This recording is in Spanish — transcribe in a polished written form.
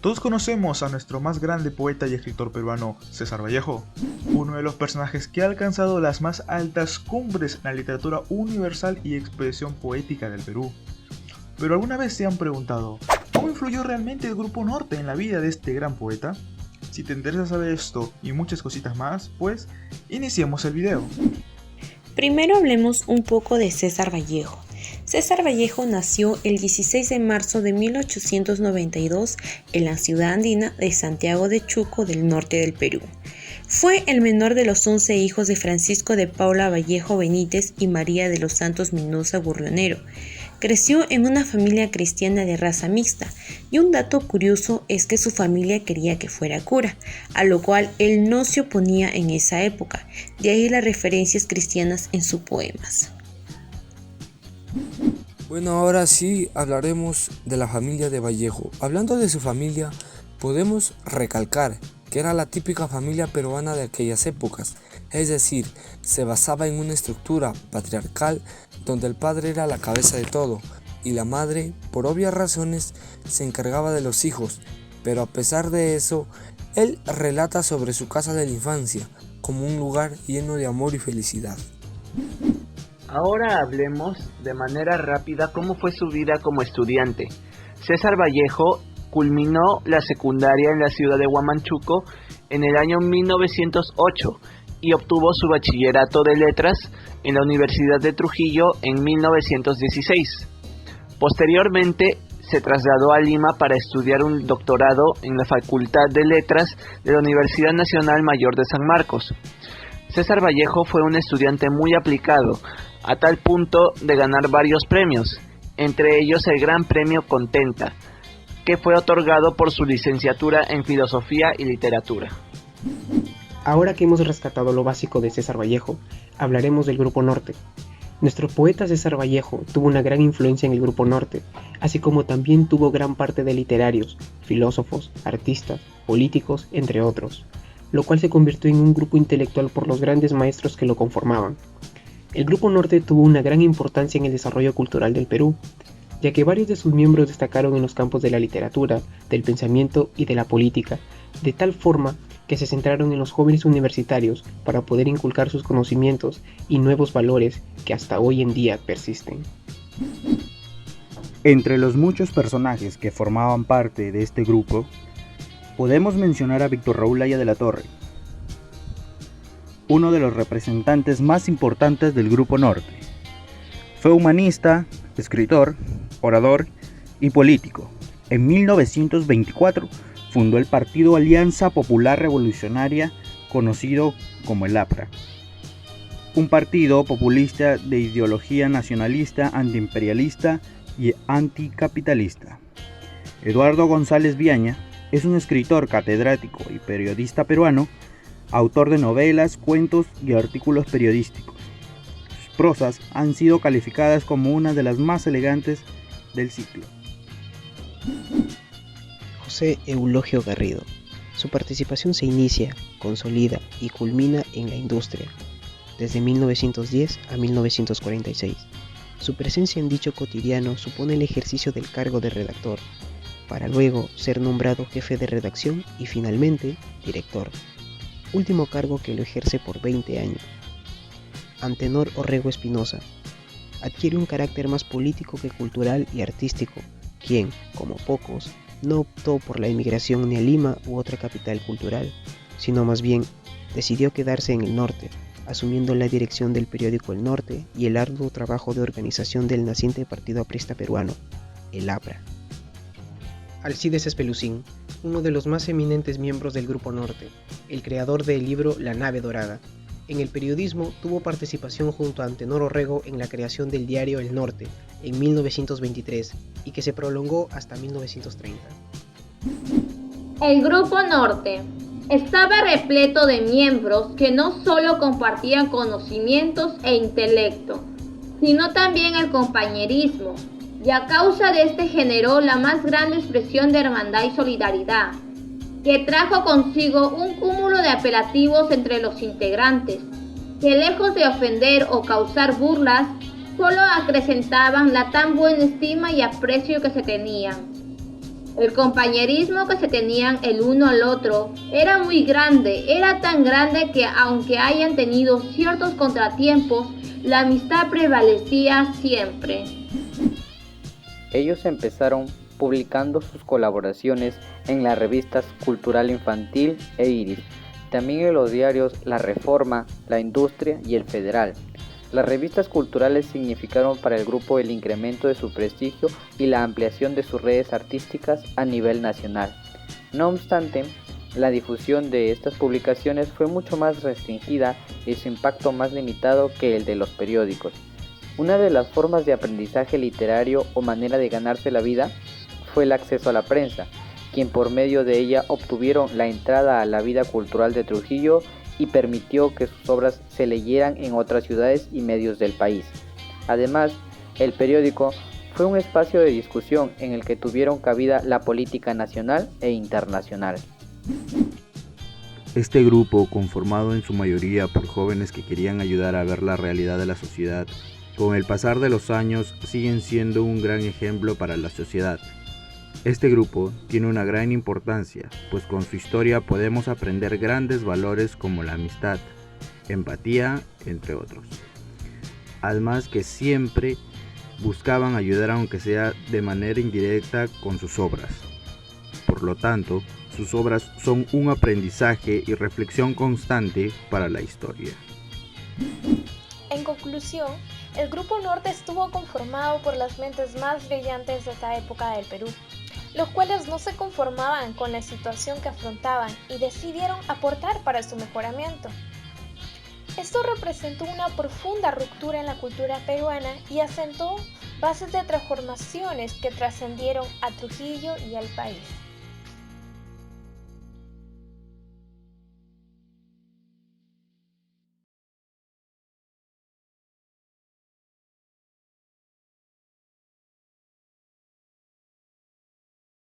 Todos conocemos a nuestro más grande poeta y escritor peruano, César Vallejo, uno de los personajes que ha alcanzado las más altas cumbres en la literatura universal y expresión poética del Perú. Pero ¿alguna vez se han preguntado, cómo influyó realmente el Grupo Norte en la vida de este gran poeta? Si te interesa saber esto y muchas cositas más, pues iniciemos el video. Primero hablemos un poco de César Vallejo. César Vallejo nació el 16 de marzo de 1892 en la ciudad andina de Santiago de Chuco del norte del Perú. Fue el menor de los 11 hijos de Francisco de Paula Vallejo Benítez y María de los Santos Mendoza Gurrionero. Creció en una familia cristiana de raza mixta y un dato curioso es que su familia quería que fuera cura, a lo cual él no se oponía en esa época, de ahí las referencias cristianas en sus poemas. Bueno, ahora sí hablaremos de la familia de Vallejo. Hablando de su familia, podemos recalcar que era la típica familia peruana de aquellas épocas, es decir, se basaba en una estructura patriarcal donde el padre era la cabeza de todo y la madre, por obvias razones, se encargaba de los hijos, pero a pesar de eso, él relata sobre su casa de la infancia como un lugar lleno de amor y felicidad. Ahora hablemos de manera rápida cómo fue su vida como estudiante. César Vallejo culminó la secundaria en la ciudad de Huamachuco en el año 1908 y obtuvo su bachillerato de letras en la Universidad de Trujillo en 1916. Posteriormente se trasladó a Lima para estudiar un doctorado en la Facultad de Letras de la Universidad Nacional Mayor de San Marcos. César Vallejo fue un estudiante muy aplicado, a tal punto de ganar varios premios, entre ellos el Gran Premio Contenta, que fue otorgado por su licenciatura en Filosofía y Literatura. Ahora que hemos rescatado lo básico de César Vallejo, hablaremos del Grupo Norte. Nuestro poeta César Vallejo tuvo una gran influencia en el Grupo Norte, así como también tuvo gran parte de literarios, filósofos, artistas, políticos, entre otros, lo cual se convirtió en un grupo intelectual por los grandes maestros que lo conformaban. El Grupo Norte tuvo una gran importancia en el desarrollo cultural del Perú, ya que varios de sus miembros destacaron en los campos de la literatura, del pensamiento y de la política, de tal forma que se centraron en los jóvenes universitarios para poder inculcar sus conocimientos y nuevos valores que hasta hoy en día persisten. Entre los muchos personajes que formaban parte de este grupo, podemos mencionar a Víctor Raúl Haya de la Torre, uno de los representantes más importantes del Grupo Norte. Fue humanista, escritor, orador y político. En 1924 fundó el Partido Alianza Popular Revolucionaria, conocido como el APRA, un partido populista de ideología nacionalista, antiimperialista y anticapitalista. Eduardo González Viaña es un escritor, catedrático y periodista peruano, autor de novelas, cuentos y artículos periodísticos. Sus prosas han sido calificadas como una de las más elegantes del siglo. José Eulogio Garrido. Su participación se inicia, consolida y culmina en la industria, desde 1910 a 1946. Su presencia en dicho cotidiano supone el ejercicio del cargo de redactor, para luego ser nombrado jefe de redacción y finalmente director, último cargo que lo ejerce por 20 años. Antenor Orrego Espinosa adquiere un carácter más político que cultural y artístico, quien, como pocos, no optó por la emigración ni a Lima u otra capital cultural, sino más bien decidió quedarse en el norte, asumiendo la dirección del periódico El Norte y el arduo trabajo de organización del naciente Partido Aprista Peruano, el APRA. Alcides Espelucín, uno de los más eminentes miembros del Grupo Norte, el creador del libro La Nave Dorada. En el periodismo tuvo participación junto a Antenor Orrego en la creación del diario El Norte en 1923 y que se prolongó hasta 1930. El Grupo Norte estaba repleto de miembros que no solo compartían conocimientos e intelecto, sino también el compañerismo, y a causa de este generó la más grande expresión de hermandad y solidaridad, que trajo consigo un cúmulo de apelativos entre los integrantes, que lejos de ofender o causar burlas, solo acrecentaban la tan buena estima y aprecio que se tenían. El compañerismo que se tenían el uno al otro era muy grande, era tan grande que aunque hayan tenido ciertos contratiempos, la amistad prevalecía siempre. Ellos empezaron publicando sus colaboraciones en las revistas Cultural Infantil e Iris, también en los diarios La Reforma, La Industria y El Federal. Las revistas culturales significaron para el grupo el incremento de su prestigio y la ampliación de sus redes artísticas a nivel nacional. No obstante, la difusión de estas publicaciones fue mucho más restringida y su impacto más limitado que el de los periódicos. Una de las formas de aprendizaje literario o manera de ganarse la vida fue el acceso a la prensa, quien por medio de ella obtuvieron la entrada a la vida cultural de Trujillo y permitió que sus obras se leyeran en otras ciudades y medios del país. Además, el periódico fue un espacio de discusión en el que tuvieron cabida la política nacional e internacional. Este grupo, conformado en su mayoría por jóvenes que querían ayudar a ver la realidad de la sociedad, con el pasar de los años siguen siendo un gran ejemplo para la sociedad. Este grupo tiene una gran importancia, pues con su historia podemos aprender grandes valores como la amistad, empatía, entre otros. Además que siempre buscaban ayudar aunque sea de manera indirecta con sus obras. Por lo tanto, sus obras son un aprendizaje y reflexión constante para la historia. En conclusión, el Grupo Norte estuvo conformado por las mentes más brillantes de esta época del Perú, los cuales no se conformaban con la situación que afrontaban y decidieron aportar para su mejoramiento. Esto representó una profunda ruptura en la cultura peruana y asentó bases de transformaciones que trascendieron a Trujillo y al país.